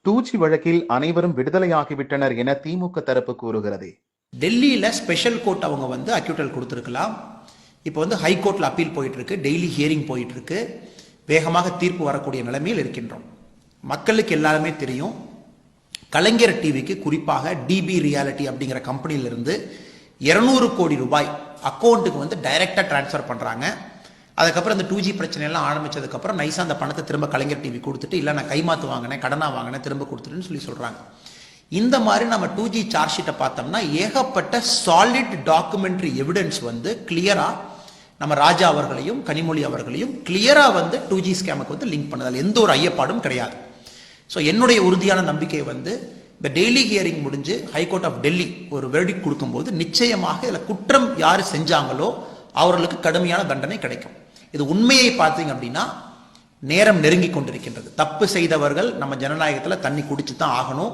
டூஜி வழக்கில் அனைவரும் விடுதலையாகிவிட்டனர் என திமுக தரப்பு கூறுகிறது. டெல்லியில் ஸ்பெஷல் கோர்ட் அவங்க வந்து அக்யூட்டல் கொடுத்துருக்கலாம். இப்போ வந்து ஹைகோர்ட்டில் அப்பீல் போயிட்டு இருக்கு, டெய்லி ஹியரிங் போயிட்டு இருக்கு. வேகமாக தீர்ப்பு வரக்கூடிய நிலைமையில் இருக்கின்றோம். மக்களுக்கு எல்லாருமே தெரியும், கலைஞர் டிவிக்கு குறிப்பாக டிபி ரியாலிட்டி அப்படிங்கிற கம்பெனியிலிருந்து 200 கோடி ரூபாய் அக்கௌண்ட்டுக்கு வந்து டைரக்டா டிரான்ஸ்ஃபர் பண்றாங்க. அதுக்கப்புறம் இந்த 2G பிரச்சனை எல்லாம் ஆரம்பிச்சதுக்கப்புறம் நைஸா அந்த பணத்தை திரும்ப கலைஞர் டிவி கொடுத்துட்டு, இல்லை நான் கைமாத்து வாங்கினேன், கடனா வாங்கினேன், திரும்ப கொடுத்துட்டுன்னு சொல்லி சொல்றாங்க. இந்த மாதிரி நம்ம 2G சார்ஜ் ஷீட்டை பார்த்தோம்னா ஏகப்பட்ட சாலிட் டாக்குமெண்ட்ரி எவிடன்ஸ் வந்து கிளியரா நம்ம ராஜா அவர்களையும் கனிமொழி அவர்களையும் கிளியரா வந்து 2G ஸ்கேமுக்கு வந்து லிங்க் பண்ணதால் எந்த ஒரு ஐயப்பாடும் கிடையாது. ஸோ என்னுடைய உறுதியான நம்பிக்கை வந்து இந்த டெய்லி ஹியரிங் முடிஞ்சு ஹைகோர்ட் ஆஃப் டெல்லி ஒரு வெர்டிக்ட் கொடுக்கும்போது நிச்சயமாக இதில் குற்றம் யார் செஞ்சாங்களோ அவர்களுக்கு கடுமையான தண்டனை கிடைக்கும். இது உண்மையை பார்த்தீங்க அப்படின்னா நேரம் நெருங்கி கொண்டிருக்கின்றது. தப்பு செய்தவர்கள் நம்ம ஜனநாயகத்தில் தண்ணி குடிச்சு தான் ஆகணும்.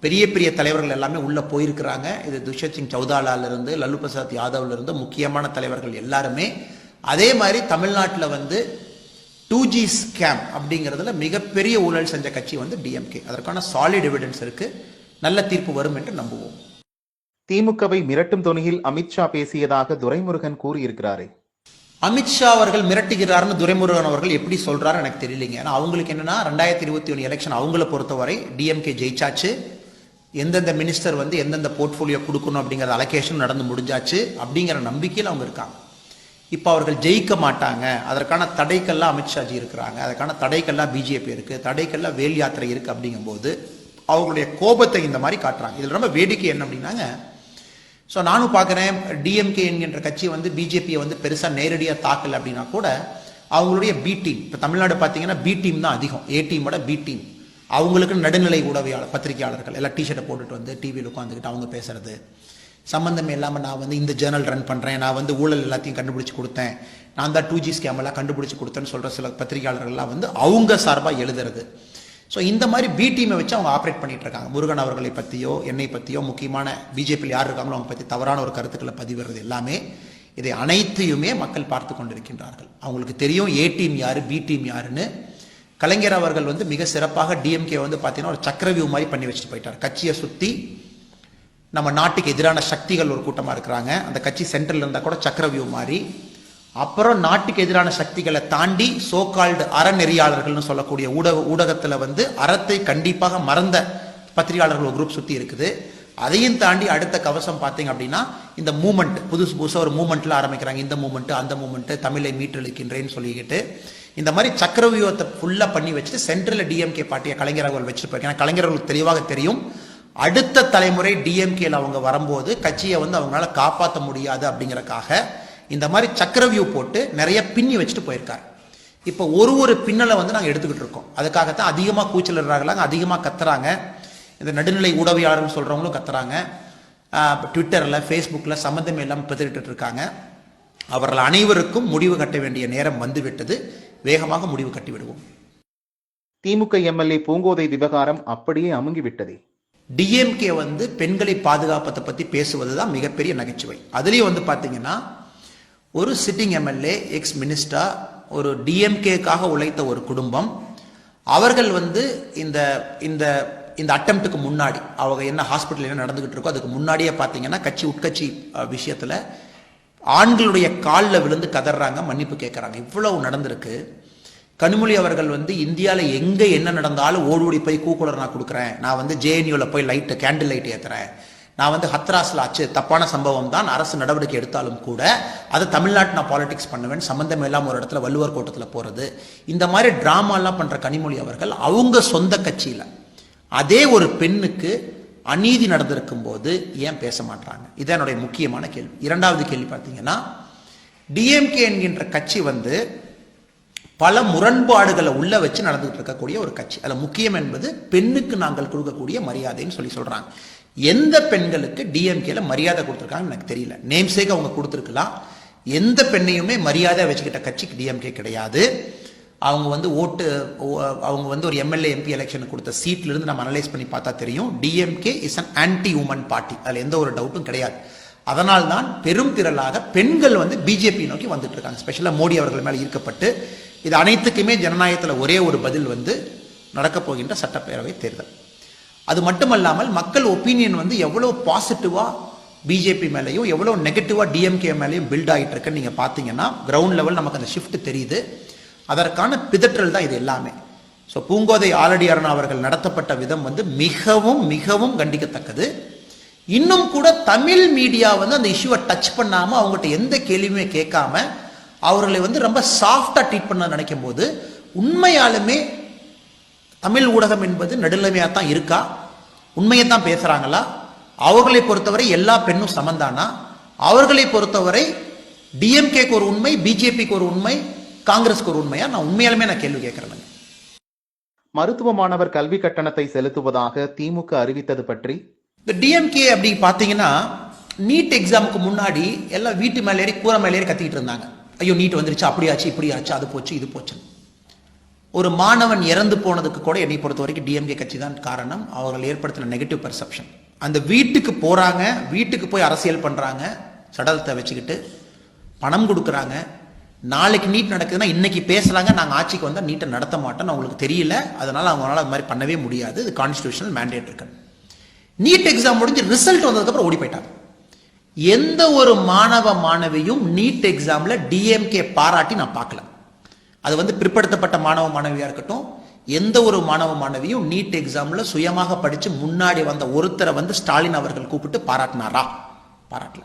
பெரிய பெரிய தலைவர்கள் எல்லாமே உள்ள போயிருக்கிறாங்க. இது துஷ்யந்த் சிங் சௌதாலால இருந்து லல்லு பிரசாத் யாதவ்ல இருந்து முக்கியமான தலைவர்கள் எல்லாருமே. அதே மாதிரி தமிழ்நாட்டில் வந்து 2G ஸ்கேம் அப்படிங்கிறதுல மிகப்பெரிய ஊழல் செஞ்ச கட்சி வந்து டிஎம்கே. அதற்கான சாலிட் எவிடன்ஸ் இருக்கு. நல்ல தீர்ப்பு வரும் என்று நம்புவோம். திமுகவை மிரட்டும் தொனியில் அமித்ஷா பேசியதாக துரைமுருகன் கூறியிருக்கிறாரே. அமித்ஷா அவர்கள் மிரட்டுகிறார்னு துரைமுருகன் அவர்கள் எப்படி சொல்றாரு எனக்கு தெரியலைங்க. ஏன்னா அவங்களுக்கு என்னன்னா 2021 எலெக்ஷன் அவங்கள பொறுத்தவரை டிஎம்கே ஜெயிச்சாச்சு. எந்தெந்த மினிஸ்டர் வந்து எந்தெந்த போர்ட்போலியோ கொடுக்கணும் அப்படிங்கிற அலோகேஷன் நடந்து முடிஞ்சாச்சு அப்படிங்கிற நம்பிக்கையில் அவங்க இருக்காங்க. இப்போ அவர்கள் ஜெயிக்க மாட்டாங்க, அதற்கான தடைக்கெல்லாம் அமித்ஷாஜி இருக்கிறாங்க, அதற்கான தடைக்கெல்லாம் பிஜேபி இருக்கு, தடைக்கெல்லாம் வேல் யாத்திரை இருக்கு. அப்படிங்கும்போது அவங்களுடைய கோபத்தை இந்த மாதிரி காட்டுறாங்க. இதில் ரொம்ப வேடிக்கை என்ன அப்படின்னாங்க, ஸோ நானும் பார்க்குறேன் டிஎம்கே என்கின்ற கட்சி வந்து பிஜேபியை வந்து பெருசாக நேரடியாக தாக்கல அப்படின்னா கூட அவங்களுடைய பி டீம், இப்போ தமிழ்நாடு பார்த்தீங்கன்னா பி டீம் தான் அதிகம், ஏ டீமோட பி டீம். அவங்களுக்கு நடுநிலை ஊடகவியாளர் பத்திரிகையாளர்கள் எல்லாம் டிஷர்ட்டை போட்டுட்டு வந்து டிவியில் உட்காந்துக்கிட்டு அவங்க பேசுறது, சம்பந்தமே இல்லாமல் நான் வந்து இந்த ஜேர்னல் ரன் பண்ணுறேன், நான் வந்து ஊழல் எல்லாத்தையும் கண்டுபிடிச்சி கொடுத்தேன், நான் தான் 2G ஸ்கேம் எல்லாம் கண்டுபிடிச்சி கொடுத்தேன்னு சொல்கிற சில பத்திரிகையாளர்கள்லாம் வந்து அவங்க சார்பாக எழுதுறது. ஸோ இந்த மாதிரி பி டீமை வச்சு அவங்க ஆப்ரேட் பண்ணிட்டு இருக்காங்க. முருகன் அவர்களை பற்றியோ என்னை பற்றியோ முக்கியமான பிஜேபியில் யார் இருக்காங்களோ அவங்க பற்றி தவறான ஒரு கருத்துக்களை பதிவிடுறது எல்லாமே, இதை அனைத்தையுமே மக்கள் பார்த்து கொண்டிருக்கின்றார்கள். அவங்களுக்கு தெரியும் ஏ டீம் யாரு பி டீம் யாருன்னு. கலைஞர் அவர்கள் வந்து மிக சிறப்பாக டிஎம்கே வந்து பார்த்தீங்கன்னா ஒரு சக்கரவியூ மாதிரி பண்ணி வச்சுட்டு போயிட்டார். கட்சியை சுற்றி நம்ம நாட்டுக்கு எதிரான சக்திகள் ஒரு கூட்டமாக இருக்கிறாங்க, அந்த கட்சி சென்ட்ரல் இருந்தால் கூட சக்கரவியூ மாதிரி. அப்புறம் நாட்டுக்கு எதிரான சக்திகளை தாண்டி சோகால்டு அறநெறியாளர்கள்னு சொல்லக்கூடிய ஊடகத்தில் வந்து அறத்தை கண்டிப்பாக மறந்த பத்திரிகையாளர்கள் ஒரு குரூப் சுற்றி இருக்குது. அதையும் தாண்டி அடுத்த கவசம் பார்த்தீங்க அப்படின்னா இந்த மூமெண்ட், புதுசாக ஒரு மூமெண்ட்ல ஆரம்பிக்கிறாங்க. இந்த மூமெண்ட் அந்த மூமெண்ட், தமிழை மீட்டெழுக்கின்றேன்னு சொல்லிக்கிட்டு இந்த மாதிரி சக்கரவியூகத்தை ஃபுல்லாக பண்ணி வச்சுட்டு சென்ட்ரல் டிஎம்கே பார்ட்டியை கலைஞர் அவர்கள் வச்சுட்டு போயிருக்காங்க. ஏன்னா கலைஞர்களுக்கு தெளிவாக தெரியும் அடுத்த தலைமுறை டிஎம்கேல அவங்க வரும்போது கட்சியை வந்து அவங்களால காப்பாற்ற முடியாது அப்படிங்கறக்காக இந்த மாதிரி சக்கரவியூ போட்டு நிறைய பின்னி வச்சுட்டு போயிருக்காரு. இப்போ ஒரு பின்னலை வந்து நாங்கள் எடுத்துக்கிட்டு இருக்கோம். அதுக்காகத்தான் அதிகமாக கூச்சலிடுறாங்க, அதிகமாக கத்துறாங்க. இந்த நடுநிலை ஊடகவியாளர்கள் சொல்றவங்களும் கத்துறாங்க. ட்விட்டர்ல ஃபேஸ்புக்கில் சம்மந்தமே இல்லாமல் பதிவிட்டு இருக்காங்க. அவர்கள் அனைவருக்கும் முடிவு கட்ட வேண்டிய நேரம் வந்துவிட்டது. வேகமாக முடிவு கட்டி விடுவோம். திமுக எம்எல்ஏ பூங்கோதை விவகாரம் அப்படியே அமுங்கிவிட்டது. டிஎம்கே வந்து பெண்களை பாதுகாப்பத்தை பற்றி பேசுவதுதான் மிகப்பெரிய நகைச்சுவை. அதுலேயும் வந்து பார்த்தீங்கன்னா ஒரு சிட்டிங் எம்எல்ஏ, எக்ஸ் மினிஸ்டர், ஒரு டிஎம்கேக்காக உழைத்த ஒரு குடும்பம், அவர்கள் வந்து இந்த இந்த இந்த அட்டம்ப்டுக்கு முன்னாடி அவங்க என்ன ஹாஸ்பிட்டல் என்ன நடந்துகிட்டு இருக்கோ அதுக்கு முன்னாடியே பார்த்தீங்கன்னா கட்சி உட்கட்சி விஷயத்தில் ஆண்களுடைய காலில் விழுந்து கதறாங்க, மன்னிப்பு கேட்குறாங்க. இவ்வளவு நடந்திருக்கு. கனிமொழி அவர்கள் வந்து இந்தியாவில் எங்கே என்ன நடந்தாலும் ஓடி போய் கூக்குலர் நான் கொடுக்குறேன், நான் வந்து ஜேஎன்யூவில் போய் கேண்டில் லைட் ஏற்றுறேன், நான் வந்து ஹத்ராஸில் ஆச்சு தப்பான சம்பவம் தான், அரசு நடவடிக்கை எடுத்தாலும் கூட அதை தமிழ்நாட்டு நான் பாலிடிக்ஸ் பண்ணுவேன், சம்பந்தம் இல்லாமல் ஒரு இடத்துல வள்ளுவர் கோட்டத்தில் போகிறது, இந்த மாதிரி ட்ராமாலாம் பண்ணுற கனிமொழி அவர்கள் அவங்க சொந்த கட்சியில் அதே ஒரு பெண்ணுக்கு அநீதி நடந்திருக்கும் போது ஏன் பேச மாட்டாங்க? இது என்னுடைய முக்கியமான கேள்வி. இரண்டாவது கேள்வி பார்த்தீங்கன்னா டிஎம்கே என்கின்ற கட்சி வந்து பல முரண்பாடுகளை உள்ள வச்சு நடந்துகிட்டு இருக்கக்கூடிய ஒரு கட்சி. அதில் முக்கியம் என்பது பெண்ணுக்கு நாங்கள் கொடுக்கக்கூடிய மரியாதைன்னு சொல்றாங்க. எந்த பெண்களுக்கு டிஎம்கேல மரியாதை கொடுத்துருக்காங்கன்னு எனக்கு தெரியல. நேம்சேக் அவங்க கொடுத்துருக்கலாம். எந்த பெண்ணையுமே மரியாதை வச்சுக்கிட்ட கட்சிக்கு டிஎம்கே கிடையாது. அவங்க வந்து அவங்க வந்து ஒரு எம்எல்ஏ எம்பி எலெக்ஷனுக்கு கொடுத்த சீட்ல இருந்து நம்ம அனலைஸ் பண்ணி பார்த்தா தெரியும் DMK is an anti woman party. அதில் எந்த ஒரு டவுட்டும் கிடையாது. அதனால்தான் பெரும் திரளாக பெண்கள் வந்து பிஜேபி நோக்கி வந்துட்டு இருக்காங்க. ஸ்பெஷலாக மோடி அவர்கள் மேலே ஈர்க்கப்பட்டு. இது அனைத்துக்குமே ஜனநாயகத்தில் ஒரே ஒரு பதில் வந்து நடக்கப் போகின்ற சட்டப்பேரவை தேர்தல். அது மட்டுமல்லாமல் மக்கள் ஒப்பீனியன் வந்து எவ்வளவு பாசிட்டிவா பிஜேபி மேலேயும் எவ்வளவு நெகட்டிவா டிஎம்கே மேலேயும் பில்ட் ஆகிட்டு இருக்குன்னு நீங்க பாத்தீங்கன்னா கிரவுண்ட் லெவல் நமக்கு அந்த ஷிஃப்ட் தெரியுது. அதற்கான பிதற்றல் தான் இது எல்லாமே. ஸோ பூங்கோதை ஆலடியாரன் அவர்கள் நடத்தப்பட்ட விதம் வந்து மிகவும் மிகவும் கண்டிக்கத்தக்கது. இன்னும் கூட தமிழ் மீடியா வந்து அந்த இஷ்யூவை டச் பண்ணாம அவங்ககிட்ட எந்த கேள்வியுமே கேட்காம அவர்களை வந்து ரொம்ப சாஃப்டா ட்ரீட் பண்ண நினைக்கும் போது உண்மையாலுமே தமிழ் ஊடகம் என்பது நடுநிலைமையா தான் இருக்கா, உண்மையை தான் பேசுறாங்களா? அவர்களை பொறுத்தவரை எல்லா பெண்ணும் சமந்தானா? அவர்களை பொறுத்தவரை டிஎம்கேக்கு ஒரு உண்மை, பிஜேபிக்கு ஒரு உண்மை, காங்கிரஸ்க்கு ஒரு உண்மையா? நான் உண்மையாலுமே நான் கேள்வி கேட்கிறேன். மருத்துவ மாணவர் கல்வி கட்டணத்தை செலுத்துவதாக திமுக அறிவித்தது பற்றி இந்த டிஎம்கே அப்படி பாத்தீங்கன்னா நீட் எக்ஸாமுக்கு முன்னாடி எல்லாம் வீட்டு மேலே ஏறி கூரை மேலே ஏறி கத்திக்கிட்டு இருந்தாங்க. ஐயோ நீட் வந்துருச்சு, அப்படி ஆச்சு, இப்படி ஆச்சு, அது போச்சு, இது போச்சு. ஒரு மாணவன் இறந்து போனதுக்கு கூட என்னை பொறுத்த வரைக்கும் டிஎம்கே கட்சி தான் காரணம். அவர்கள் ஏற்படுத்தின நெகட்டிவ் பெர்செப்ஷன். அந்த வீட்டுக்கு போறாங்க, வீட்டுக்கு போய் அரசியல் பண்றாங்க, சடலத்தை வச்சுக்கிட்டு பணம் கொடுக்குறாங்க. நாளைக்கு நீட் நடக்குதுன்னா இன்னைக்கு பேசுறாங்க, நாங்க ஆட்சிக்கு வந்தா நீட்டை நடத்த மாட்டோம், அவங்களுக்கு தெரியல, அதனால அவங்களால அது மாதிரி பண்ணவே முடியாது, இது கான்ஸ்டிடியூஷனல் மேண்டேட் இருக்கு. நீட் எக்ஸாம் முடிஞ்சு ரிசல்ட் வந்ததுக்கு அப்புறம் ஓடி போயிட்டாங்க. எந்த ஒரு மாணவ மாணவியும் நீட் எக்ஸாம்ல டிஎம்கே பாராட்டி நான் பார்க்கல. அது வந்து பிற்படுத்தப்பட்ட மாணவ மாணவியா இருக்கட்டும், எந்த ஒரு மாணவ மாணவியும் நீட் எக்ஸாம்ல சுயமாக படிச்சு முன்னாடி வந்த ஒருத்தரை வந்து ஸ்டாலின் அவர்கள் கூப்பிட்டு பாராட்டினாரா? பாராட்டல.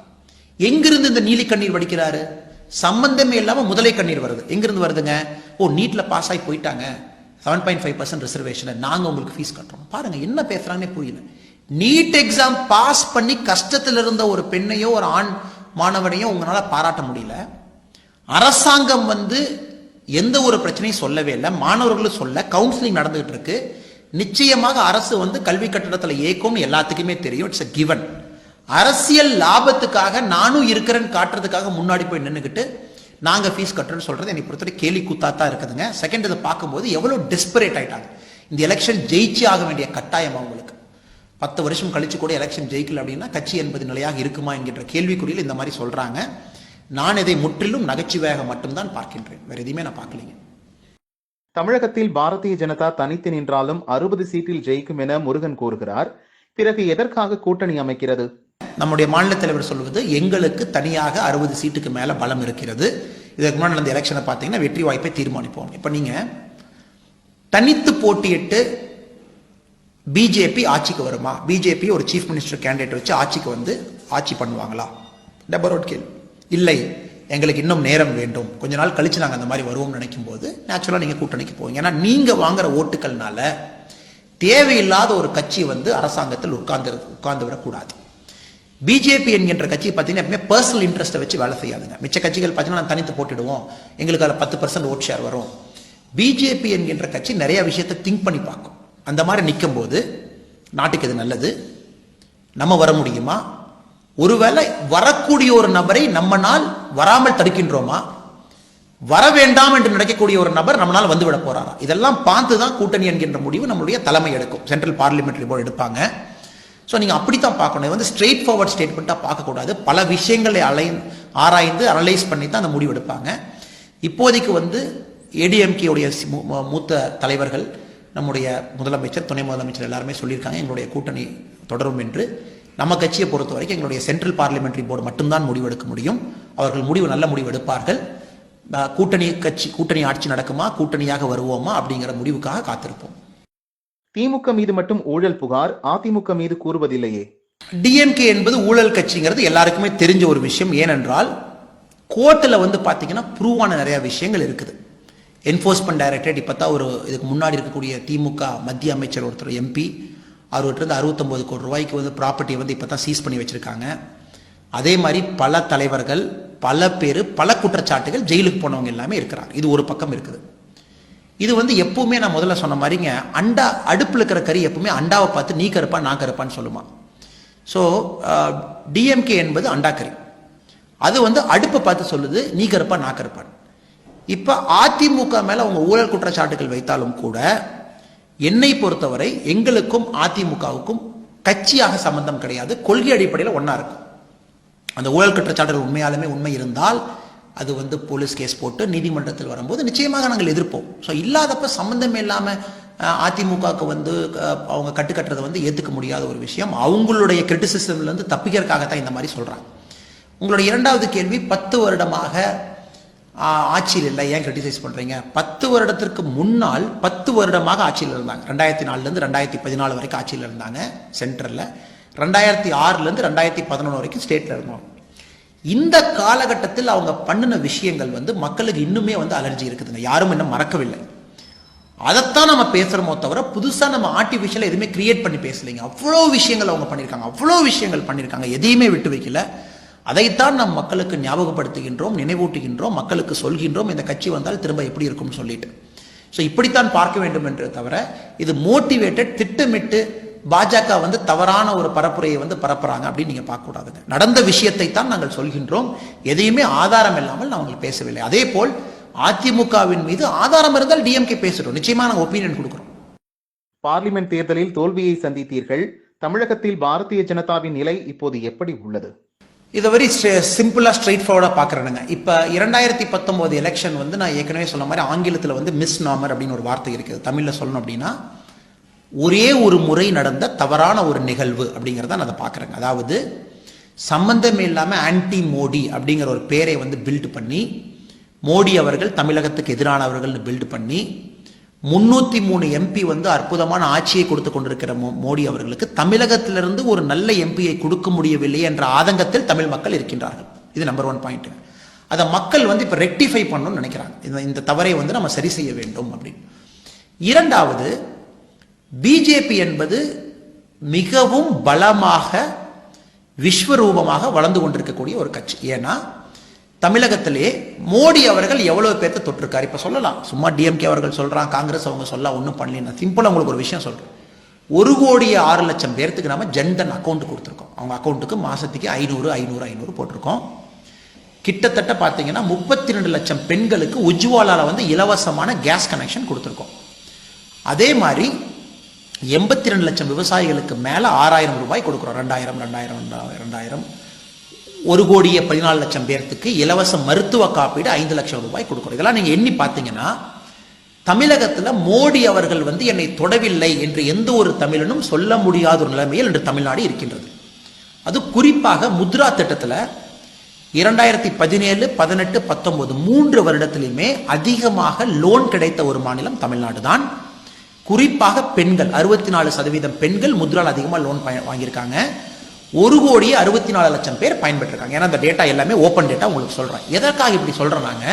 எங்கிருந்து இந்த நீலி கண்ணீர் வடிக்கிறாரு? சம்பந்தமே இல்லாம முதலை கண்ணீர் வருது. எங்கிருந்து வருதுங்க? ஓ நீட்ல பாஸ் ஆகி போயிட்டாங்க, 7.5% ரிசர்வேஷன், நாங்க உங்களுக்கு ஃபீஸ் கட்டுறோம். பாருங்க என்ன பேசுறாங்கன்னே புரியல. நீட் எக்ஸாம் பாஸ் பண்ணி கஷ்டத்தில் இருந்த ஒரு பெண்ணையோ ஒரு ஆண் மாணவனையோ உங்களால பாராட்ட முடியல. அரசாங்கம் வந்து எந்த ஒரு பிரச்சனையும் சொல்லவே இல்லை, மாணவர்களும் சொல்ல, கவுன்சிலிங் நடந்துகிட்டு இருக்கு. நிச்சயமாக அரசு வந்து கல்வி கட்டணத்தில் ஏற்கும் எல்லாத்துக்குமே தெரியும், இட்ஸ் a given. அரசியல் லாபத்துக்காக நானும் இருக்கிறேன்னு காட்டுறதுக்காக முன்னாடி போய் நின்றுக்கிட்டு நாங்க ஃபீஸ் கட்டுறோம்னு சொல்றது என்னை பொறுத்தவரை கேலி கூத்தாத்தான் இருக்குதுங்க. செகண்ட் இதை பார்க்கும்போது எவ்வளவு டெஸ்பரேட் ஆயிட்டாங்க. இந்த எலெக்ஷன் ஜெயிச்சு ஆக வேண்டிய கட்டாயம் அவங்களுக்கு. 10 வருஷம் கழிச்சு கூட எலெக்ஷன் ஜெயிக்கல அப்படின்னா கட்சி என்பது நிலையாக இருக்குமா என்கின்ற கேள்விக்குறியில் இந்த மாதிரி சொல்றாங்க. நான் இதை முற்றிலும் நகைச்சுவையாக மட்டும்தான் பார்க்கின்றேன், வேற எதையுமே நான் பார்க்கலீங்க. தமிழகத்தில் பாரதிய ஜனதா தனித்து நின்றாலும் 60 சீட்டில் ஜெயிக்கும் என முருகன் கூறுகிறார். பிறகு எதற்காக கூட்டணி அமைக்கிறது? நம்முடைய மாநில தலைவர் சொல்வது எங்களுக்கு தனியாக 60 சீட்டுக்கு மேல பலம் இருக்கிறது. இதற்கு முன்னாடி நடந்த எலெக்ஷனை பார்த்தீங்கன்னா வெற்றி வாய்ப்பை தீர்மானிப்போம். இப்ப நீங்க தனித்து போட்டியிட்டு பிஜேபி ஆட்சிக்கு வருமா? பிஜேபி ஒரு சீஃப் மினிஸ்டர் கேண்டிடேட் வச்சு ஆட்சிக்கு வந்து ஆட்சி பண்ணுவாங்களா? டபரோட் கேள்வி. இல்லை, எங்களுக்கு இன்னும் நேரம் வேண்டும், கொஞ்ச நாள் கழிச்சு நாங்கள் அந்த மாதிரி வருவோம்னு நினைக்கும் போது நேச்சுரலா நீங்க கூட்டணிக்கு போவீங்க. ஏன்னா நீங்க வாங்குற ஓட்டுக்கள்னால தேவையில்லாத ஒரு கட்சி வந்து அரசாங்கத்தில் உட்கார்ந்து விடக்கூடாது. பிஜேபி என்கின்ற கட்சி பார்த்தீங்கன்னா எப்பவுமே பர்சனல் இன்ட்ரெஸ்ட்டை வச்சு வேலை செய்யாதுங்க. மிச்ச கட்சிகள் பார்த்தீங்கன்னா நான் தனித்து போட்டிடுவோம், எங்களுக்கு அதில் 10% ஓட் ஷேர் வரும். பிஜேபி என்கின்ற கட்சி நிறைய விஷயத்தை திங்க் பண்ணி பார்க்கும். அந்த மாதிரி நிற்கும் போது நாட்டுக்கு இது நல்லது, நம்ம வர முடியுமா? ஒருவேளை வரக்கூடிய ஒரு நபரை நம்மனால் வராமல் தடுக்கின்றோமா? வர வேண்டாம் என்று நினைக்கக்கூடிய ஒரு நபர் நம்மளால் வந்துவிட போறாரா? இதெல்லாம் பார்த்து தான் கூட்டணி என்கின்ற முடிவு நம்மளுடைய தலைமை எடுக்கும். சென்ட்ரல் பார்லிமெண்டரி போர்டு எடுப்பாங்க. ஸோ நீங்க அப்படித்தான் பார்க்கணும். இது வந்து ஸ்ட்ரெயிட் ஃபார்வர்ட் ஸ்டேட்மெண்ட்டா பார்க்கக்கூடாது. பல விஷயங்களை ஆராய்ந்து அனலைஸ் பண்ணி தான் அந்த முடிவு எடுப்பாங்க. இப்போதைக்கு வந்து ஏடிஎம்கே உடைய மூத்த தலைவர்கள், நம்முடைய முதலமைச்சர், துணை முதலமைச்சர் எல்லாருமே சொல்லியிருக்காங்க எங்களுடைய கூட்டணி தொடரும் என்று. நம்ம கட்சியை பொறுத்த வரைக்கும் எங்களுடைய சென்ட்ரல் பார்லிமெண்டரி போர்டு மட்டும்தான் முடிவு எடுக்க முடியும். அவர்கள் நல்ல முடிவு எடுப்பார்கள். கூட்டணி ஆட்சி நடக்குமா, கூட்டணியாக வருவோமா அப்படிங்கிற முடிவுக்காக காத்திருப்போம். திமுக மீது மட்டும் ஊழல் புகார், அதிமுக மீது கூறுவதில்லையே? டிஎம்கே என்பது ஊழல் கட்சிங்கிறது எல்லாருக்குமே தெரிஞ்ச ஒரு விஷயம். ஏனென்றால் கோர்ட்டில் வந்து பார்த்தீங்கன்னா ப்ரூவான நிறைய விஷயங்கள் இருக்குது. என்ஃபோர்ஸ்மெண்ட் டைரக்டரேட் இப்போ தான் இதுக்கு முன்னாடி இருக்கக்கூடிய திமுக மத்திய அமைச்சர் ஒருத்தர் எம்பி, அவர்கிட்ட 69 கோடி ரூபாய்க்கு வந்து ப்ராப்பர்ட்டி வந்து இப்போ தான் சீஸ் பண்ணி வச்சிருக்காங்க. அதே மாதிரி பல தலைவர்கள், பல பேர், பல குற்றச்சாட்டுகள், ஜெயிலுக்கு போனவங்க எல்லாமே இருக்கிறாங்க. இது ஒரு பக்கம் இருக்குது. இது வந்து எப்பவுமே நான் முதல்ல சொன்ன மாதிரிங்க, அண்டா அடுப்பில் இருக்கிற கறி எப்பவுமே அண்டாவை பார்த்து நீ கருப்பா நான் கருப்பான்னு சொல்லுமா. ஸோ டிஎம்கே என்பது அண்டாக்கறி, அது வந்து அடுப்பை பார்த்து சொல்லுது நீ கருப்பா நான் கருப்பான். இப்ப அதிமுக மேல அவங்க ஊழல் குற்றச்சாட்டுகள் வைத்தாலும் கூட என்னை பொறுத்தவரை எங்களுக்கும் அதிமுகவுக்கும் கட்சியாக சம்பந்தம் கிடையாது, கொள்கை அடிப்படையில் ஒன்னா இருக்கும். அந்த ஊழல் குற்றச்சாட்டுகள் உண்மையாலுமே உண்மை இருந்தால் அது வந்து போலீஸ் கேஸ் போட்டு நீதிமன்றத்தில் வரும்போது நிச்சயமாக நாங்கள் எதிர்ப்போம். ஸோ இல்லாதப்ப சம்பந்தமே இல்லாம அதிமுகவுக்கு வந்து அவங்க கட்டுக்கட்டுறதை வந்து ஏற்றுக்க முடியாத ஒரு விஷயம். அவங்களுடைய கிரிட்டிசிசம்லேருந்து தப்பிக்கிறதுக்காகத்தான் இந்த மாதிரி சொல்கிறாங்க. உங்களுடைய இரண்டாவது கேள்வி, 10 வருடமாக ஆட்சியில் இல்லை, ஏன் கிரிட்டிசைஸ் பண்ணுறீங்க? 10 வருடத்திற்கு முன்னால் 10 வருடமாக ஆட்சியில் இருந்தாங்க. 2004லேருந்து 2014 வரைக்கும் ஆட்சியில் இருந்தாங்க சென்ட்ரலில். 2006லேருந்து 2011 வரைக்கும் ஸ்டேட்டில் இருந்தாங்க. இந்த காலகட்டத்தில் அவங்க பண்ணின விஷயங்கள் வந்து மக்களுக்கு இன்னுமே வந்து அலர்ஜி இருக்குதுங்க. யாரும் இன்னும் மறக்கவில்லை. அதைத்தான் நம்ம பேசுகிறோமோ தவிர புதுசாக நம்ம ஆர்டிஃபிஷியலாக எதுவுமே கிரியேட் பண்ணி பேசலைங்க. அவ்வளோ விஷயங்கள் அவங்க பண்ணியிருக்காங்க, அவ்வளோ விஷயங்கள் பண்ணியிருக்காங்க, எதையுமே விட்டு வைக்கல. அதைத்தான் நம் மக்களுக்கு ஞாபகப்படுத்துகின்றோம், நினைவூட்டுகின்றோம், மக்களுக்கு சொல்கின்றோம் இந்த கட்சி வந்தால் திரும்ப எப்படி இருக்கும்னு சொல்லிட்டு. ஸோ இப்படித்தான் பார்க்க வேண்டும் என்று தவிர இது மோட்டிவேட்டட் திட்டமிட்டு பாஜக வந்து தவறான ஒரு பரப்புரையை வந்து பரப்புறாங்க அப்படின்னு நீங்க பார்க்க கூடாதுங்க. நடந்த விஷயத்தை தான் நாங்கள் சொல்கின்றோம், எதையுமே ஆதாரம் இல்லாமல் நாங்கள் பேசவில்லை. அதே போல் அதிமுகவின் மீது ஆதாரம் இருந்தால் டிஎம்கே பேசுறோம், நிச்சயமா நாங்கள் ஒப்பீனியன் கொடுக்கிறோம். பார்லிமெண்ட் தேர்தலில் தோல்வியை சந்தித்தீர்கள். தமிழகத்தில் பாரதிய ஜனதாவின் நிலை இப்போது எப்படி உள்ளது? இதை வெரி சிம்பிளாக ஸ்ட்ரெயிட் ஃபார்வர்டாக பார்க்குறேனுங்க. இப்போ 2019 எலெக்ஷன் வந்து நான் ஏற்கனவே சொன்ன மாதிரி ஆங்கிலத்தில் வந்து மிஸ் நாமர் அப்படின்னு ஒரு வார்த்தை இருக்குது. தமிழில் சொல்லணும் அப்படின்னா ஒரே ஒரு முறை நடந்த தவறான ஒரு நிகழ்வு அப்படிங்கிறத நான் அதை பார்க்குறேங்க. அதாவது சம்பந்தமே இல்லாமல் ஆன்டி மோடி அப்படிங்கிற ஒரு பேரை வந்து பில்டு பண்ணி, மோடி அவர்கள் தமிழகத்துக்கு எதிரானவர்கள்னு பில்டு பண்ணி 303 எம்பி வந்து அற்புதமான ஆட்சியை கொடுத்து கொண்டிருக்கிற மோடி அவர்களுக்கு தமிழகத்திலிருந்து ஒரு நல்ல எம்பியை கொடுக்க முடியவில்லை என்ற ஆதங்கத்தில் தமிழ் மக்கள் இருக்கின்றார்கள். இது நம்பர் 1 பாயிண்ட். அதை மக்கள் வந்து இப்போ ரெக்டிஃபை பண்ணணும்னு நினைக்கிறாங்க. இந்த தவறை வந்து நம்ம சரி செய்ய வேண்டும் அப்படின்னு. இரண்டாவது, பிஜேபி என்பது மிகவும் பலமாக விஸ்வரூபமாக வளர்ந்து கொண்டிருக்கக்கூடிய ஒரு கட்சி. ஏன்னா தமிழகத்திலே மோடி அவர்கள் எவ்வளவு பேர்த்த தொட்டிருக்காரு. இப்ப சொல்லலாம், சும்மா டிஎம்கே அவர்கள் சொல்றான், காங்கிரஸ் அவங்க சொல்ல ஒன்றும் பண்ணல. சிம்பிளா உங்களுக்கு ஒரு விஷயம் சொல்றேன். 1,06,00,000 பேர்த்துக்கு நம்ம ஜன்தன் அக்கௌண்ட் கொடுத்துருக்கோம். அவங்க அக்கௌண்ட்டுக்கு மாசத்துக்கு 500 போட்டிருக்கோம். கிட்டத்தட்ட பார்த்தீங்கன்னா 32 லட்சம் பெண்களுக்கு உஜ்வாலால வந்து இலவசமான கேஸ் கனெக்ஷன் கொடுத்துருக்கோம். அதே மாதிரி 82 லட்சம் விவசாயிகளுக்கு மேல 6,000 ரூபாய் கொடுக்குறோம். 2,000 1,14,00,000 பேர்த்துக்கு இலவச மருத்துவ காப்பீடு 5 லட்சம் ரூபாய் கொடுக்குறோம். இதெல்லாம் நீங்க எண்ணி பார்த்தீங்கன்னா தமிழகத்தில் மோடி அவர்கள் வந்து என்னை தொடவில்லை என்று எந்த ஒரு தமிழனும் சொல்ல முடியாத ஒரு நிலைமையில் இன்று தமிழ்நாடு இருக்கின்றது. அது குறிப்பாக முத்ரா திட்டத்தில் 2017, 18, 19 3 வருடத்திலுமே அதிகமாக லோன் கிடைத்த ஒரு மாநிலம் தமிழ்நாடு தான். குறிப்பாக பெண்கள் 64% பெண்கள் முத்ரால் அதிகமாக லோன் வாங்கியிருக்காங்க. 1,64,00,000 பேர் பயன்பெற்றிருக்காங்க. ஏன்னா அந்த டேட்டா எல்லாமே ஓப்பன் டேட்டா உங்களுக்கு சொல்றேன். எதற்காக இப்படி சொல்றாங்க?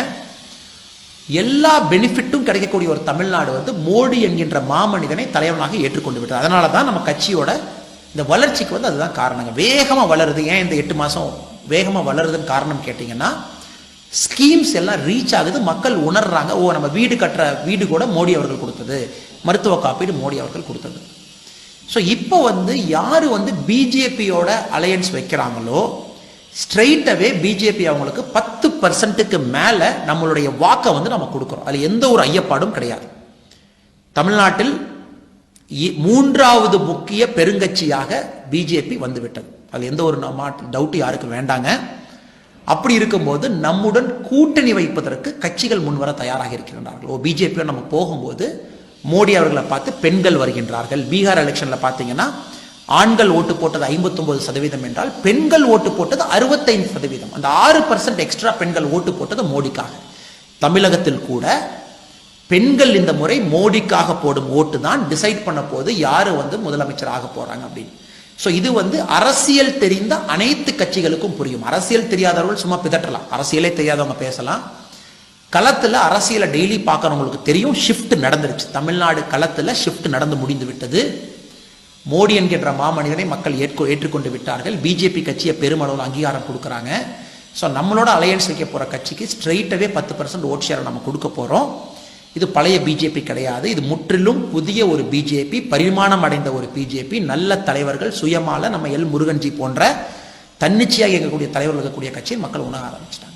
எல்லா பெனிஃபிட்டும் கிடைக்கக்கூடிய ஒரு தமிழ்நாடு வந்து மோடி என்கின்ற மாமனிதனை தலைவனாக ஏற்றுக்கொண்டு விட்டது. அதனால தான் நம்ம கட்சியோட இந்த வளர்ச்சிக்கு வந்து அதுதான் காரணங்க. வேகமா வளருது. ஏன் இந்த 8 மாசம் வேகமா வளருதுன்னு காரணம் கேட்டீங்கன்னா, ஸ்கீம்ஸ் எல்லாம் ரீச் ஆகுது, மக்கள் உணர்றாங்க. ஓ, நம்ம வீடு கட்டுற வீடு கூட மோடி அவர்கள் கொடுத்தது, மருத்துவ காப்பீடு மோடி அவர்கள் கொடுத்தது. ஸோ இப்போ வந்து யாரு வந்து பிஜேபியோட அலையன்ஸ் வைக்கிறாங்களோ ஸ்ட்ரெயிட்டாவே பிஜேபி அவங்களுக்கு 10% மேல நம்மளுடைய வாக்கை வந்து நம்ம கொடுக்குறோம். அதுல எந்த ஒரு ஐயப்பாடும் கிடையாது. தமிழ்நாட்டில் 3வது முக்கிய பெருங்கட்சியாக பிஜேபி வந்துவிட்டது. அது எந்த ஒரு டவுட் யாருக்கு வேண்டாங்க. அப்படி இருக்கும்போது நம்முடன் கூட்டணி வைப்பதற்கு கட்சிகள் முன்வர தயாராக இருக்கின்றார்கள். பிஜேபி நம்ம போகும்போது மோடி அவர்களை பார்த்து பெண்கள் வருகின்றார்கள். பீகார் எலெக்ஷன்ல பார்த்தீங்கன்னா ஆண்கள் ஓட்டு போட்டது 59% என்றால் பெண்கள் ஓட்டு போட்டது 65%. அந்த 6% எக்ஸ்ட்ரா பெண்கள் ஓட்டு போட்டது மோடிக்காக. தமிழகத்தில் கூட பெண்கள் இந்த முறை மோடிக்காக போடும் ஓட்டு தான் டிசைட் பண்ண போது யாரு வந்து முதலமைச்சர் ஆக போறாங்க அப்படின்னு. ஸோ இது வந்து அரசியல் தெரிந்த அனைத்து கட்சிகளுக்கும் புரியும். அரசியல் தெரியாதவர்கள் சும்மா பிதற்றலாம், அரசியலே தெரியாதவங்க பேசலாம். களத்தில் அரசியலை டெய்லி பார்க்கறவங்களுக்கு தெரியும், ஷிஃப்ட் நடந்துருச்சு. தமிழ்நாடு களத்தில் ஷிஃப்ட் நடந்து முடிந்து விட்டது. மோடி என்கின்ற மாமனிதனை மக்கள் ஏற்றுக்கொண்டு விட்டார்கள். பிஜேபி கட்சியை பெருமளவில் அங்கீகாரம் கொடுக்குறாங்க. ஸோ நம்மளோட அலையன்ஸ் வைக்க போகிற கட்சிக்கு ஸ்ட்ரெயிட்டாகவே 10% ஓட் ஷேரை நம்ம கொடுக்க போகிறோம். இது பழைய பிஜேபி கிடையாது. இது முற்றிலும் புதிய ஒரு பிஜேபி, பரிமாணம் அடைந்த ஒரு பிஜேபி. நல்ல தலைவர்கள், சுயமால நம்ம எல் முருகன்ஜி போன்ற தன்னிச்சையாக இயங்கக்கூடிய தலைவர்கள் இருக்கக்கூடிய கட்சியை மக்கள் உணர ஆரம்பிச்சிட்டாங்க.